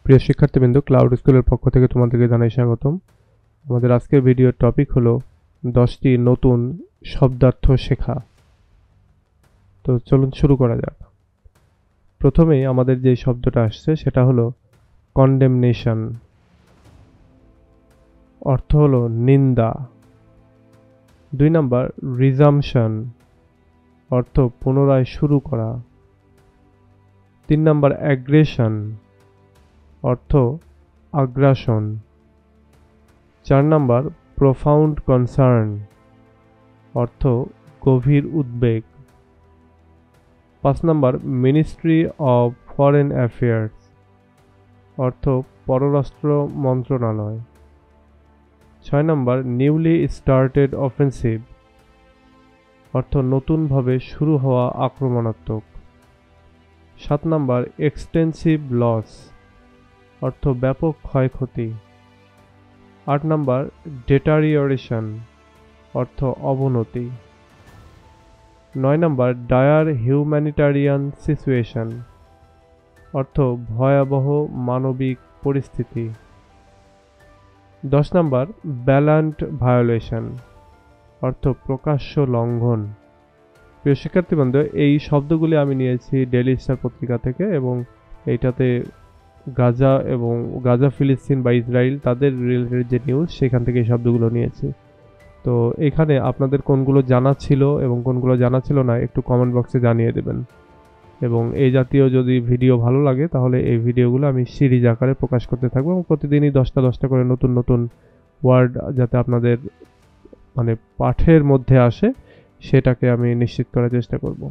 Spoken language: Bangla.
প্রিয় শিক্ষার্থীবৃন্দ, ক্লাউড স্কুলের পক্ষ থেকে তোমাদেরকে জানাই স্বাগতম। আমাদের আজকের ভিডিওর টপিক হলো 10টি নতুন শব্দার্থ শেখা। তো চলুন শুরু করা যাক। প্রথমেই আমাদের যে শব্দটা আসছে সেটা হলো কন্ডেমনেশন। অর্থ হলো নিন্দা। 2 নাম্বার রিজাম্পশন, অর্থ পুনরায় শুরু করা। 3 নাম্বার অ্যাগ্রেশন, অর্থ আগ্রাসন। 4 নাম্বার প্রফাউন্ড কনসার্ন, অর্থ গভীর উদ্বেগ। 5 number ministry of foreign affairs, অর্থ পররাষ্ট্র মন্ত্রণালয়। 6 নাম্বার নিউলি স্টার্টেড অফেন্সিভ, অর্থ নতুনভাবে শুরু হওয়া আক্রমণাত্মক। 7 নাম্বার এক্সটেন্সিভ লস, অর্থ ব্যাপক ক্ষয়ক্ষতি। 8 নাম্বার ডেটারিওরেশন, অর্থ অবনতি। 9 নাম্বার ডায়ার হিউম্যানিটারিয়ান সিচুয়েশন, অর্থ ভয়াবহ মানবিক পরিস্থিতি। 10 নাম্বার ব্যালান্ট ভায়োলেশন, অর্থ প্রকাশ্য লঙ্ঘন। প্রিয় শিক্ষার্থীবৃন্দ, এই শব্দগুলি আমি নিয়েছি ডেইলি স্টার পত্রিকা থেকে, এবং এইটাতে গাজা ফিলিস্তিন বা ইসরায়েল তাদের রিলেটেড যে নিউজ সেখান থেকে এই শব্দগুলো নিয়েছি। তো এখানে আপনাদের কোনগুলো জানা ছিল এবং কোনগুলো জানা ছিল না একটু কমেন্ট বক্সে জানিয়ে দেবেন। এবং এই জাতীয় যদি ভিডিও ভালো লাগে তাহলে এই ভিডিওগুলো আমি সিরিজ আকারে প্রকাশ করতে থাকবো, এবং প্রতিদিনই 10টা করে নতুন নতুন ওয়ার্ড যাতে আপনাদের পাঠের মধ্যে আসে সেটাকে আমি নিশ্চিত করার চেষ্টা করব।